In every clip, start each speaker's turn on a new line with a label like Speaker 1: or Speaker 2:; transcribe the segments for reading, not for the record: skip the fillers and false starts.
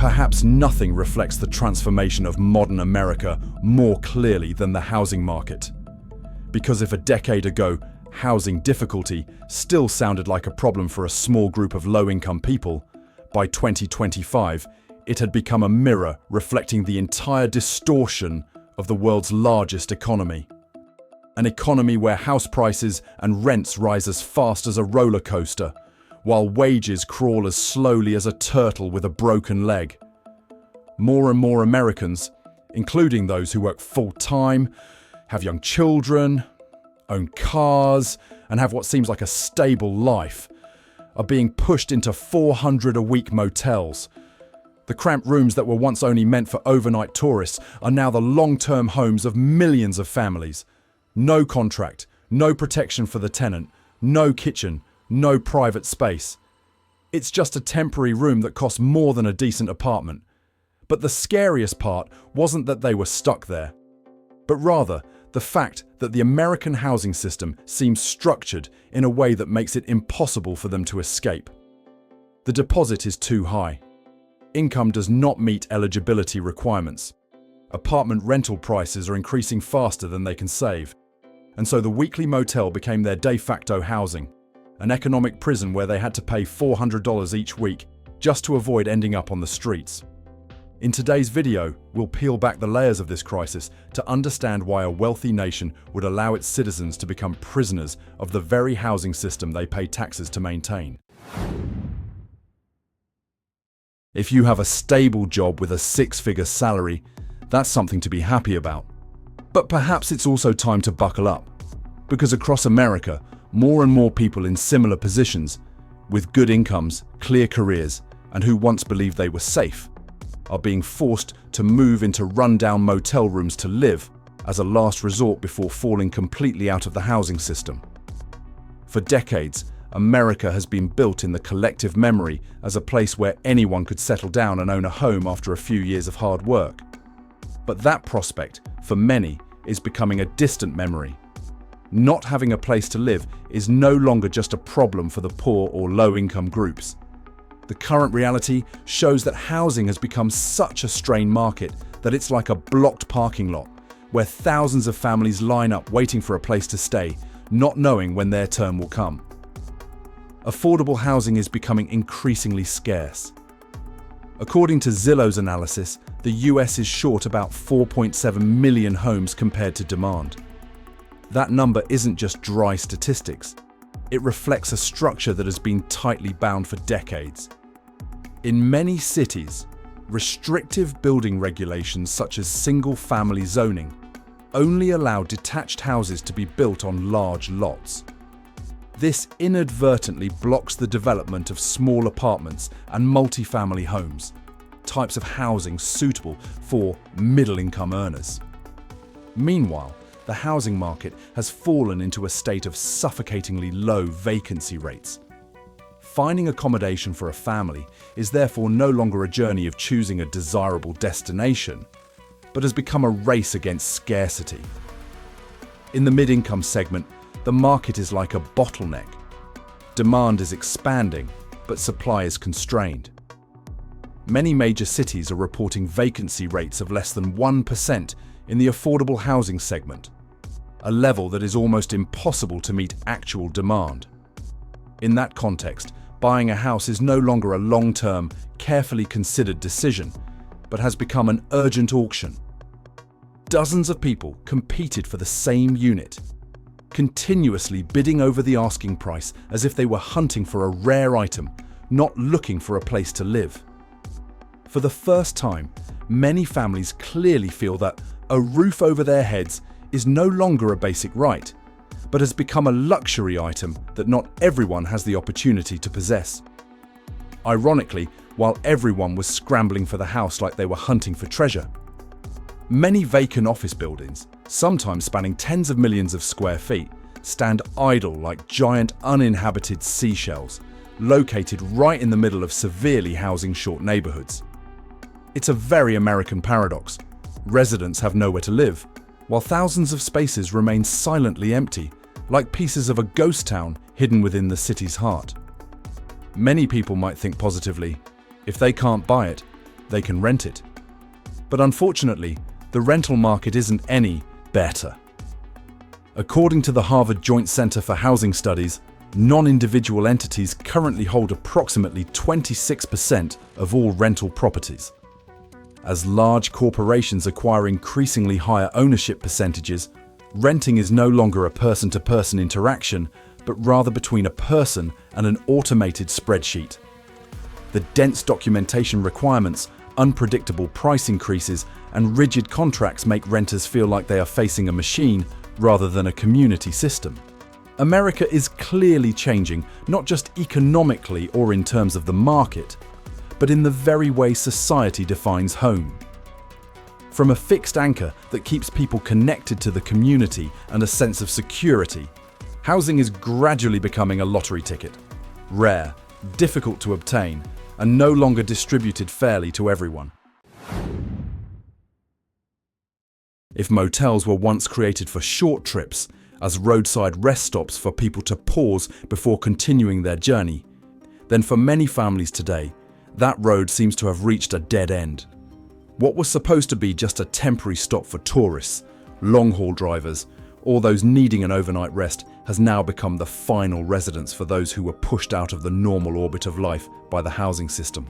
Speaker 1: Perhaps nothing reflects the transformation of modern America more clearly than the housing market. Because if a decade ago, housing difficulty still sounded like a problem for a small group of low-income people, by 2025, it had become a mirror reflecting the entire distortion of the world's largest economy. An economy where house prices and rents rise as fast as a roller coaster, while wages crawl as slowly as a turtle with a broken leg. More and more Americans, including those who work full-time, have young children, own cars, and have what seems like a stable life, are being pushed into 400-a-week motels. The cramped rooms that were once only meant for overnight tourists are now the long-term homes of millions of families. No contract, no protection for the tenant, no kitchen, no private space. It's just a temporary room that costs more than a decent apartment. But the scariest part wasn't that they were stuck there, but rather the fact that the American housing system seems structured in a way that makes it impossible for them to escape. The deposit is too high. Income does not meet eligibility requirements. Apartment rental prices are increasing faster than they can save. And so the weekly motel became their de facto housing, an economic prison where they had to pay $400 each week just to avoid ending up on the streets. In today's video, we'll peel back the layers of this crisis to understand why a wealthy nation would allow its citizens to become prisoners of the very housing system they pay taxes to maintain. If you have a stable job with a six-figure salary, that's something to be happy about. But perhaps it's also time to buckle up, because across America, more and more people in similar positions, with good incomes, clear careers, and who once believed they were safe, are being forced to move into run-down motel rooms to live as a last resort before falling completely out of the housing system. For decades, America has been built in the collective memory as a place where anyone could settle down and own a home after a few years of hard work. But that prospect, for many, is becoming a distant memory. Not having a place to live is no longer just a problem for the poor or low-income groups. The current reality shows that housing has become such a strained market that it's like a blocked parking lot, where thousands of families line up waiting for a place to stay, not knowing when their turn will come. Affordable housing is becoming increasingly scarce. According to Zillow's analysis, the US is short about 4.7 million homes compared to demand. That number isn't just dry statistics. It reflects a structure that has been tightly bound for decades. In many cities, restrictive building regulations such as single-family zoning only allow detached houses to be built on large lots. This inadvertently blocks the development of small apartments and multifamily homes, types of housing suitable for middle-income earners. Meanwhile, the housing market has fallen into a state of suffocatingly low vacancy rates. Finding accommodation for a family is therefore no longer a journey of choosing a desirable destination, but has become a race against scarcity. In the mid-income segment, the market is like a bottleneck. Demand is expanding, but supply is constrained. Many major cities are reporting vacancy rates of less than 1% in the affordable housing segment, a level that is almost impossible to meet actual demand. In that context, buying a house is no longer a long-term, carefully considered decision, but has become an urgent auction. Dozens of people competed for the same unit, continuously bidding over the asking price as if they were hunting for a rare item, not looking for a place to live. For the first time, many families clearly feel that a roof over their heads is no longer a basic right, but has become a luxury item that not everyone has the opportunity to possess. Ironically, while everyone was scrambling for the house like they were hunting for treasure, many vacant office buildings, sometimes spanning tens of millions of square feet, stand idle like giant uninhabited seashells, located right in the middle of severely housing-short neighborhoods. It's a very American paradox. Residents have nowhere to live, while thousands of spaces remain silently empty, like pieces of a ghost town hidden within the city's heart. Many people might think positively, if they can't buy it, they can rent it. But unfortunately, the rental market isn't any better. According to the Harvard Joint Center for Housing Studies, non-individual entities currently hold approximately 26% of all rental properties. As large corporations acquire increasingly higher ownership percentages, renting is no longer a person-to-person interaction, but rather between a person and an automated spreadsheet. The dense documentation requirements, unpredictable price increases, and rigid contracts make renters feel like they are facing a machine rather than a community system. America is clearly changing, not just economically or in terms of the market, but in the very way society defines home. From a fixed anchor that keeps people connected to the community and a sense of security, housing is gradually becoming a lottery ticket. Rare, difficult to obtain, and no longer distributed fairly to everyone. If motels were once created for short trips, as roadside rest stops for people to pause before continuing their journey, then for many families today, that road seems to have reached a dead end. What was supposed to be just a temporary stop for tourists, long-haul drivers, or those needing an overnight rest has now become the final residence for those who were pushed out of the normal orbit of life by the housing system.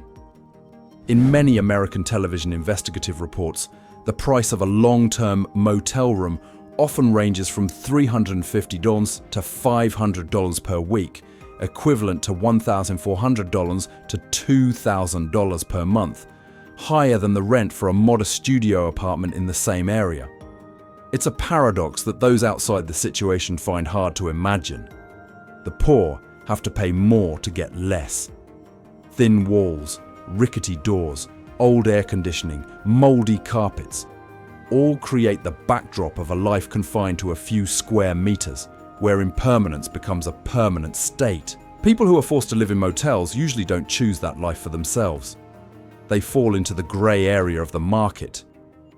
Speaker 1: In many American television investigative reports, the price of a long-term motel room often ranges from $350 to $500 per week, equivalent to $1,400 to $2,000 per month, higher than the rent for a modest studio apartment in the same area. It's a paradox that those outside the situation find hard to imagine. The poor have to pay more to get less. Thin walls, rickety doors, old air conditioning, mouldy carpets, all create the backdrop of a life confined to a few square meters, where impermanence becomes a permanent state. People who are forced to live in motels usually don't choose that life for themselves. They fall into the grey area of the market.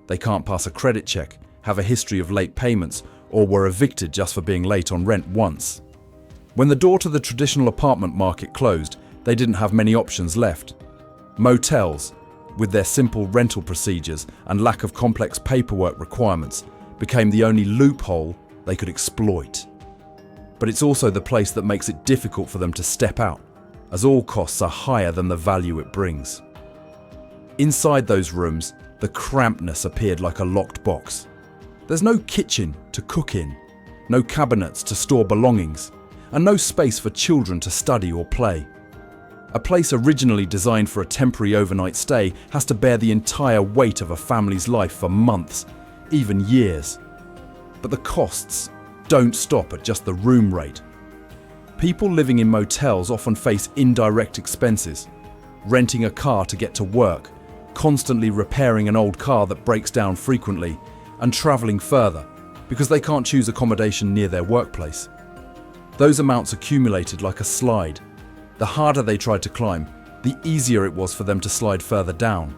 Speaker 1: They can't pass a credit check, have a history of late payments, or were evicted just for being late on rent once. When the door to the traditional apartment market closed, they didn't have many options left. Motels, with their simple rental procedures and lack of complex paperwork requirements, became the only loophole they could exploit. But it's also the place that makes it difficult for them to step out, as all costs are higher than the value it brings. Inside those rooms, the crampedness appeared like a locked box. There's no kitchen to cook in, no cabinets to store belongings, and no space for children to study or play. A place originally designed for a temporary overnight stay has to bear the entire weight of a family's life for months, even years. But the costs don't stop at just the room rate. People living in motels often face indirect expenses: renting a car to get to work, constantly repairing an old car that breaks down frequently, and travelling further because they can't choose accommodation near their workplace. Those amounts accumulated like a slide. The harder they tried to climb, the easier it was for them to slide further down.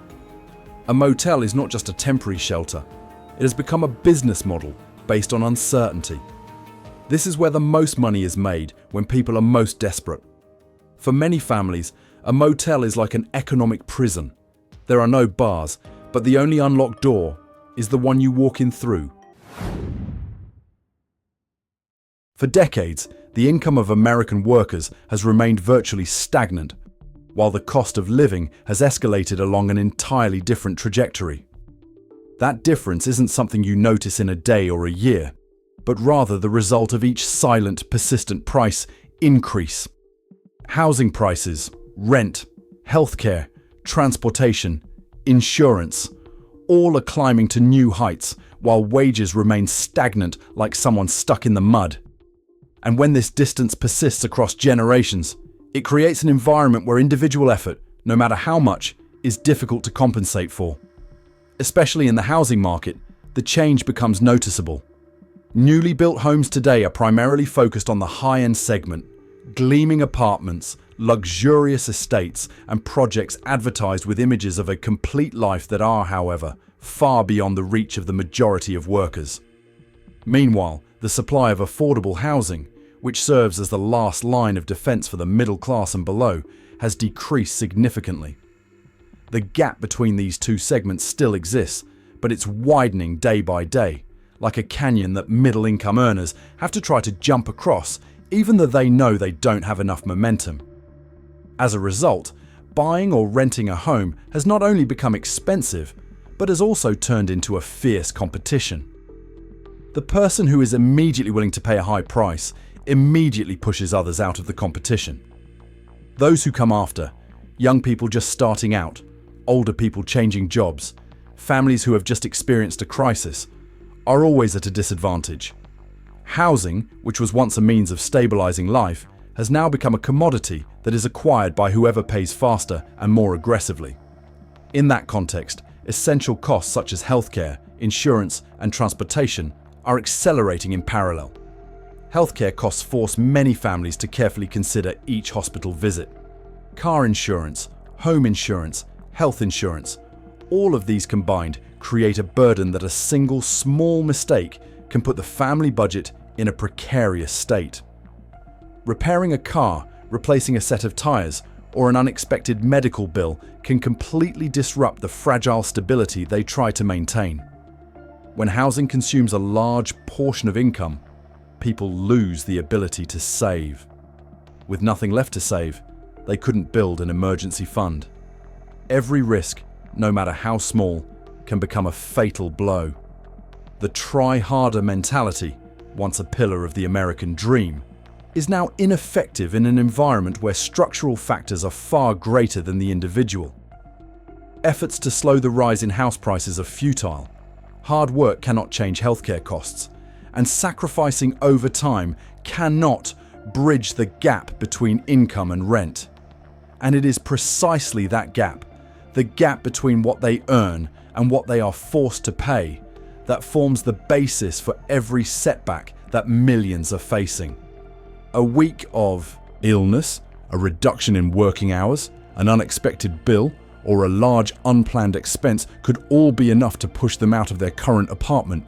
Speaker 1: A motel is not just a temporary shelter. It has become a business model based on uncertainty. This is where the most money is made when people are most desperate. For many families, a motel is like an economic prison. There are no bars, but the only unlocked door is the one you walk in through. For decades, the income of American workers has remained virtually stagnant, while the cost of living has escalated along an entirely different trajectory. That difference isn't something you notice in a day or a year, but rather the result of each silent, persistent price increase. Housing prices, rent, healthcare, transportation, insurance, all are climbing to new heights, while wages remain stagnant like someone stuck in the mud. And when this distance persists across generations, it creates an environment where individual effort, no matter how much, is difficult to compensate for. Especially in the housing market, the change becomes noticeable. Newly built homes today are primarily focused on the high-end segment: gleaming apartments, luxurious estates, and projects advertised with images of a complete life that are, however, far beyond the reach of the majority of workers. Meanwhile, the supply of affordable housing, which serves as the last line of defense for the middle class and below, has decreased significantly. The gap between these two segments still exists, but it's widening day by day, like a canyon that middle-income earners have to try to jump across, even though they know they don't have enough momentum. As a result, buying or renting a home has not only become expensive, but has also turned into a fierce competition. The person who is immediately willing to pay a high price immediately pushes others out of the competition. Those who come after, young people just starting out, older people changing jobs, families who have just experienced a crisis, are always at a disadvantage. Housing, which was once a means of stabilizing life, has now become a commodity that is acquired by whoever pays faster and more aggressively. In that context, essential costs such as healthcare, insurance, and transportation are accelerating in parallel. Healthcare costs force many families to carefully consider each hospital visit. Car insurance, home insurance, health insurance, all of these combined create a burden that a single small mistake can put the family budget in a precarious state. Repairing a car, replacing a set of tires, or an unexpected medical bill can completely disrupt the fragile stability they try to maintain. When housing consumes a large portion of income, people lose the ability to save. With nothing left to save, they couldn't build an emergency fund. Every risk, no matter how small, can become a fatal blow. The try-harder mentality, once a pillar of the American dream, is now ineffective in an environment where structural factors are far greater than the individual. Efforts to slow the rise in house prices are futile. Hard work cannot change healthcare costs, and sacrificing over time cannot bridge the gap between income and rent. And it is precisely that gap, the gap between what they earn and what they are forced to pay, that forms the basis for every setback that millions are facing. A week of illness, a reduction in working hours, an unexpected bill, or a large unplanned expense could all be enough to push them out of their current apartment.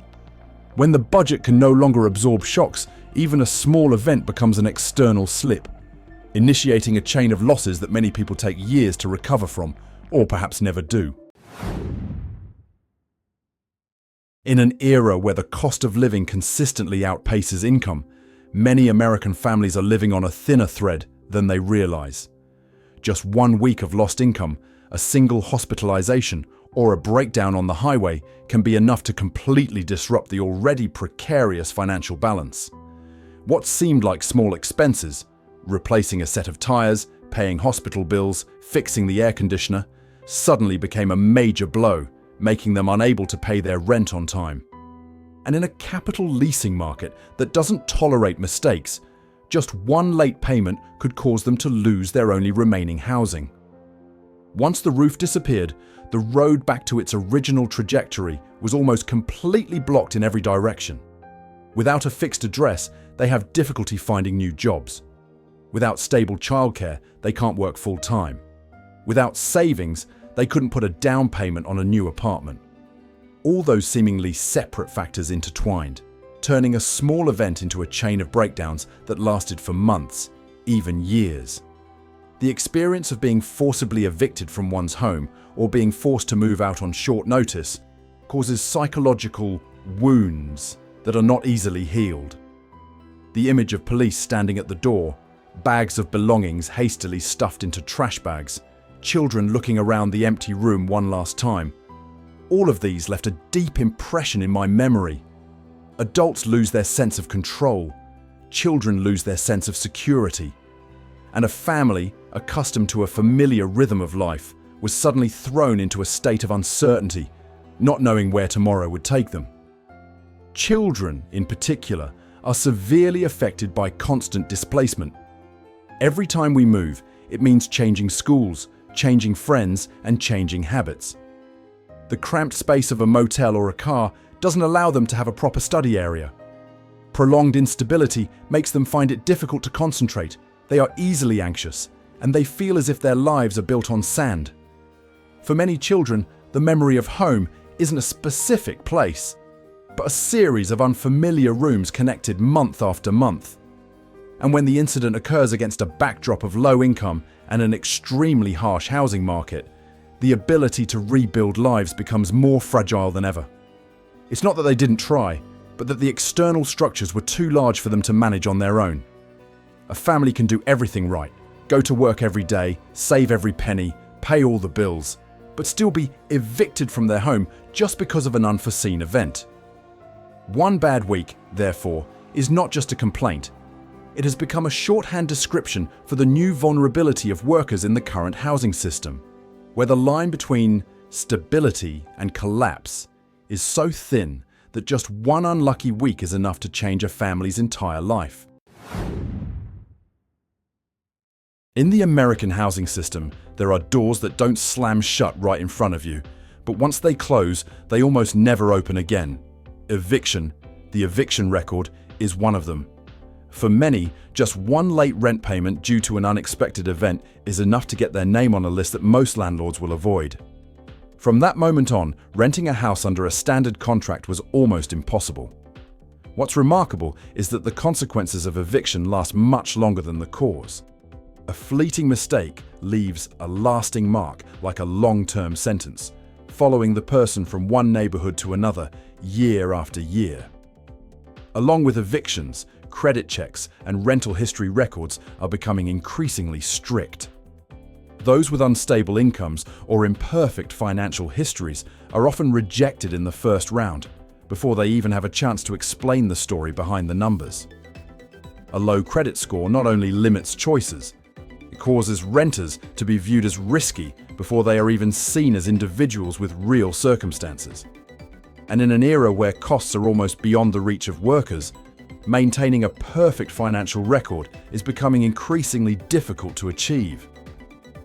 Speaker 1: When the budget can no longer absorb shocks, even a small event becomes an external slip, initiating a chain of losses that many people take years to recover from, or perhaps never do. In an era where the cost of living consistently outpaces income, many American families are living on a thinner thread than they realize. Just 1 week of lost income, a single hospitalization, or a breakdown on the highway can be enough to completely disrupt the already precarious financial balance. What seemed like small expenses, replacing a set of tires, paying hospital bills, fixing the air conditioner, suddenly became a major blow, making them unable to pay their rent on time. And in a capital leasing market that doesn't tolerate mistakes, just one late payment could cause them to lose their only remaining housing. Once the roof disappeared, the road back to its original trajectory was almost completely blocked in every direction. Without a fixed address, they have difficulty finding new jobs. Without stable childcare, they can't work full-time. Without savings, they couldn't put a down payment on a new apartment. All those seemingly separate factors intertwined, turning a small event into a chain of breakdowns that lasted for months, even years. The experience of being forcibly evicted from one's home or being forced to move out on short notice causes psychological wounds that are not easily healed. The image of police standing at the door, bags of belongings hastily stuffed into trash bags, children looking around the empty room one last time, all of these left a deep impression in my memory. Adults lose their sense of control, children lose their sense of security, and a family, accustomed to a familiar rhythm of life, was suddenly thrown into a state of uncertainty, not knowing where tomorrow would take them. Children, in particular, are severely affected by constant displacement. Every time we move, it means changing schools, changing friends, and changing habits. The cramped space of a motel or a car doesn't allow them to have a proper study area. Prolonged instability makes them find it difficult to concentrate. They are easily anxious, and they feel as if their lives are built on sand. For many children, the memory of home isn't a specific place, but a series of unfamiliar rooms connected month after month. And when the incident occurs against a backdrop of low income and an extremely harsh housing market, the ability to rebuild lives becomes more fragile than ever. It's not that they didn't try, but that the external structures were too large for them to manage on their own. A family can do everything right, go to work every day, save every penny, pay all the bills, but still be evicted from their home just because of an unforeseen event. One bad week, therefore, is not just a complaint. It has become a shorthand description for the new vulnerability of workers in the current housing system, where the line between stability and collapse is so thin that just one unlucky week is enough to change a family's entire life. In the American housing system, there are doors that don't slam shut right in front of you, but once they close, they almost never open again. Eviction, the eviction record, is one of them. For many, just one late rent payment due to an unexpected event is enough to get their name on a list that most landlords will avoid. From that moment on, renting a house under a standard contract was almost impossible. What's remarkable is that the consequences of eviction last much longer than the cause. A fleeting mistake leaves a lasting mark, like a long-term sentence, following the person from one neighborhood to another year after year. Along with evictions, credit checks and rental history records are becoming increasingly strict. Those with unstable incomes or imperfect financial histories are often rejected in the first round, before they even have a chance to explain the story behind the numbers. A low credit score not only limits choices, it causes renters to be viewed as risky before they are even seen as individuals with real circumstances. And in an era where costs are almost beyond the reach of workers, maintaining a perfect financial record is becoming increasingly difficult to achieve.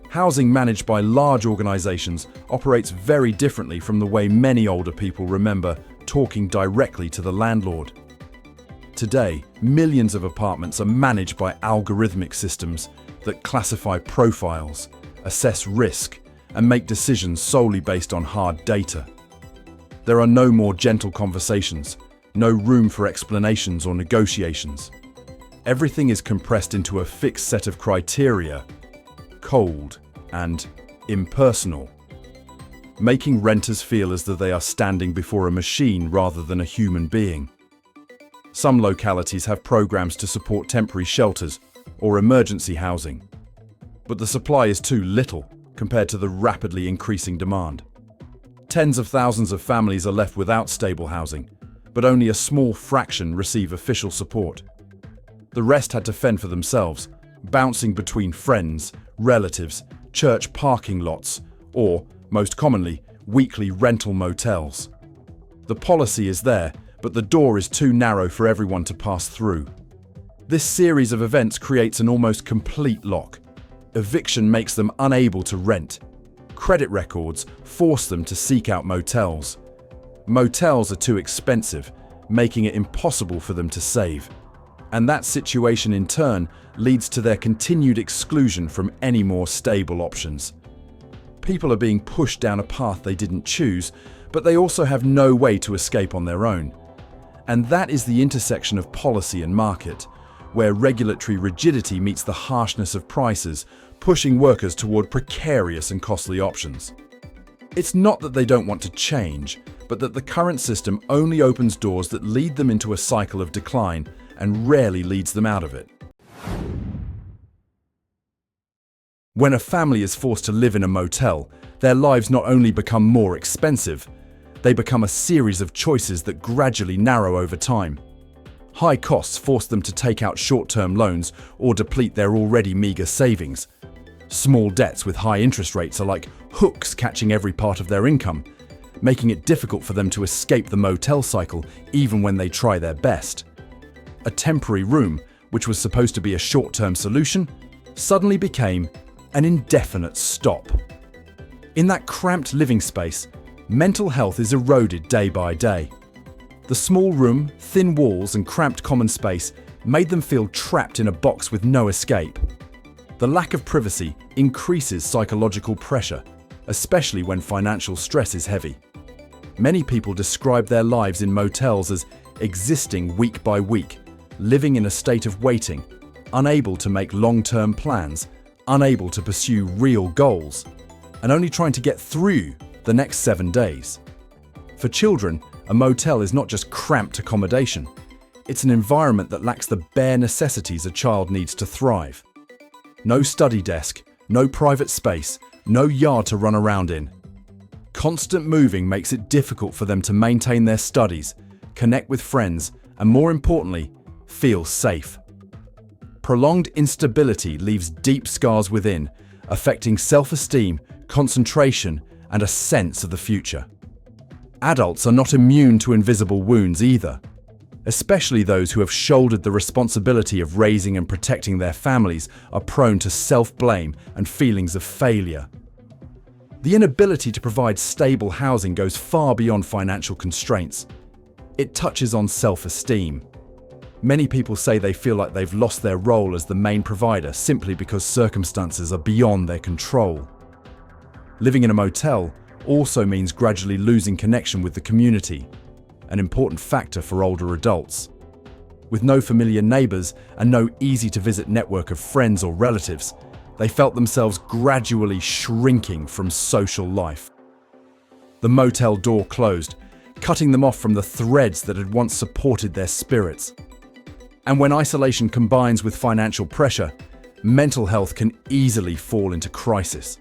Speaker 1: Housing managed by large organizations operates very differently from the way many older people remember talking directly to the landlord. Today, millions of apartments are managed by algorithmic systems that classify profiles, assess risk, and make decisions solely based on hard data. There are no more gentle conversations, no room for explanations or negotiations. Everything is compressed into a fixed set of criteria, cold and impersonal, making renters feel as though they are standing before a machine rather than a human being. Some localities have programs to support temporary shelters or emergency housing, but the supply is too little compared to the rapidly increasing demand. Tens of thousands of families are left without stable housing, but only a small fraction receive official support. The rest had to fend for themselves, bouncing between friends, relatives, church parking lots, or, most commonly, weekly rental motels. The policy is there, but the door is too narrow for everyone to pass through. This series of events creates an almost complete lock. Eviction makes them unable to rent. Credit records force them to seek out motels. Motels are too expensive, making it impossible for them to save. And that situation in turn leads to their continued exclusion from any more stable options. People are being pushed down a path they didn't choose, but they also have no way to escape on their own. And that is the intersection of policy and market, where regulatory rigidity meets the harshness of prices, pushing workers toward precarious and costly options. It's not that they don't want to change, but that the current system only opens doors that lead them into a cycle of decline and rarely leads them out of it. When a family is forced to live in a motel, their lives not only become more expensive, they become a series of choices that gradually narrow over time. High costs force them to take out short-term loans or deplete their already meager savings. Small debts with high interest rates are like hooks catching every part of their income, making it difficult for them to escape the motel cycle even when they try their best. A temporary room, which was supposed to be a short-term solution, suddenly became an indefinite stop. In that cramped living space, mental health is eroded day by day. The small room, thin walls, and cramped common space made them feel trapped in a box with no escape. The lack of privacy increases psychological pressure, especially when financial stress is heavy. Many people describe their lives in motels as existing week by week, living in a state of waiting, unable to make long-term plans, unable to pursue real goals. and only trying to get through the next 7 days. For children, a motel is not just cramped accommodation. It's an environment that lacks the bare necessities a child needs to thrive. No study desk, no private space, no yard to run around in. Constant moving makes it difficult for them to maintain their studies, connect with friends, and more importantly, feel safe. Prolonged instability leaves deep scars within, affecting self-esteem, concentration, and a sense of the future. Adults are not immune to invisible wounds either, especially those who have shouldered the responsibility of raising and protecting their families are prone to self-blame and feelings of failure. The inability to provide stable housing goes far beyond financial constraints. It touches on self-esteem. Many people say they feel like they've lost their role as the main provider simply because circumstances are beyond their control. Living in a motel also means gradually losing connection with the community, an important factor for older adults. With no familiar neighbors and no easy-to-visit network of friends or relatives, they felt themselves gradually shrinking from social life. The motel door closed, cutting them off from the threads that had once supported their spirits. And when isolation combines with financial pressure, mental health can easily fall into crisis.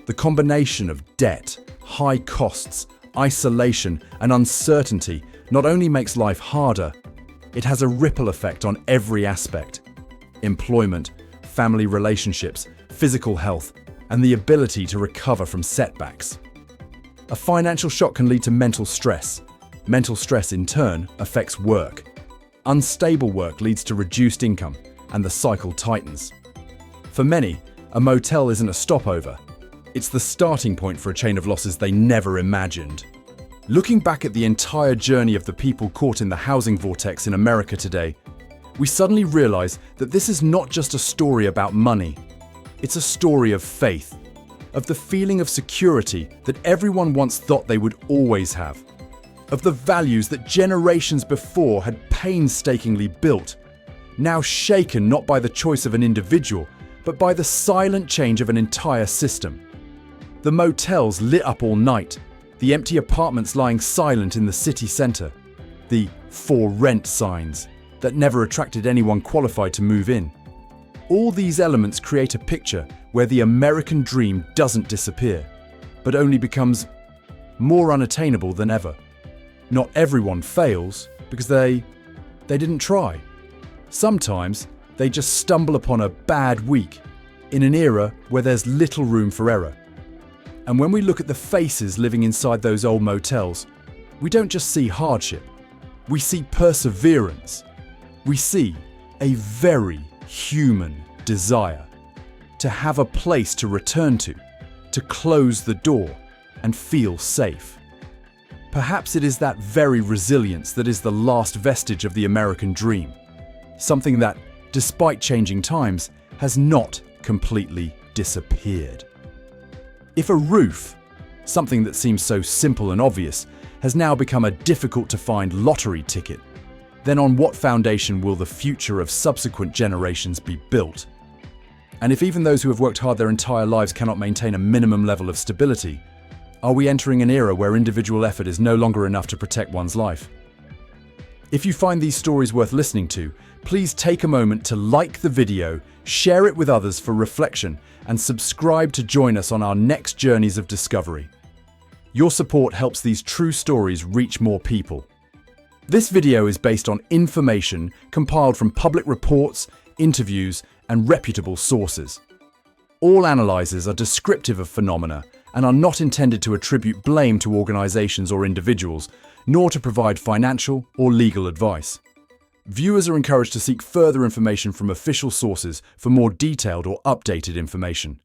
Speaker 1: The combination of debt, high costs, isolation, and uncertainty not only makes life harder, it has a ripple effect on every aspect: employment, family relationships, physical health, and the ability to recover from setbacks. A financial shock can lead to mental stress. Mental stress, in turn, affects work. Unstable work leads to reduced income, and the cycle tightens. For many, a motel isn't a stopover. It's the starting point for a chain of losses they never imagined. Looking back at the entire journey of the people caught in the housing vortex in America today, we suddenly realize that this is not just a story about money. It's a story of faith, of the feeling of security that everyone once thought they would always have, of the values that generations before had painstakingly built, now shaken not by the choice of an individual, but by the silent change of an entire system. The motels lit up all night, the empty apartments lying silent in the city centre, the "for rent" signs that never attracted anyone qualified to move in. All these elements create a picture where the American dream doesn't disappear, but only becomes more unattainable than ever. Not everyone fails because they didn't try. Sometimes they just stumble upon a bad week in an era where there's little room for error. And when we look at the faces living inside those old motels, we don't just see hardship, we see perseverance. We see a very human desire to have a place to return to close the door and feel safe. Perhaps it is that very resilience that is the last vestige of the American dream, something that, despite changing times, has not completely disappeared. If a roof, something that seems so simple and obvious, has now become a difficult-to-find lottery ticket, then on what foundation will the future of subsequent generations be built? And if even those who have worked hard their entire lives cannot maintain a minimum level of stability, are we entering an era where individual effort is no longer enough to protect one's life? If you find these stories worth listening to, please take a moment to like the video, share it with others for reflection, and subscribe to join us on our next journeys of discovery. Your support helps these true stories reach more people. This video is based on information compiled from public reports, interviews, and reputable sources. All analyses are descriptive of phenomena and are not intended to attribute blame to organizations or individuals, nor to provide financial or legal advice. Viewers are encouraged to seek further information from official sources for more detailed or updated information.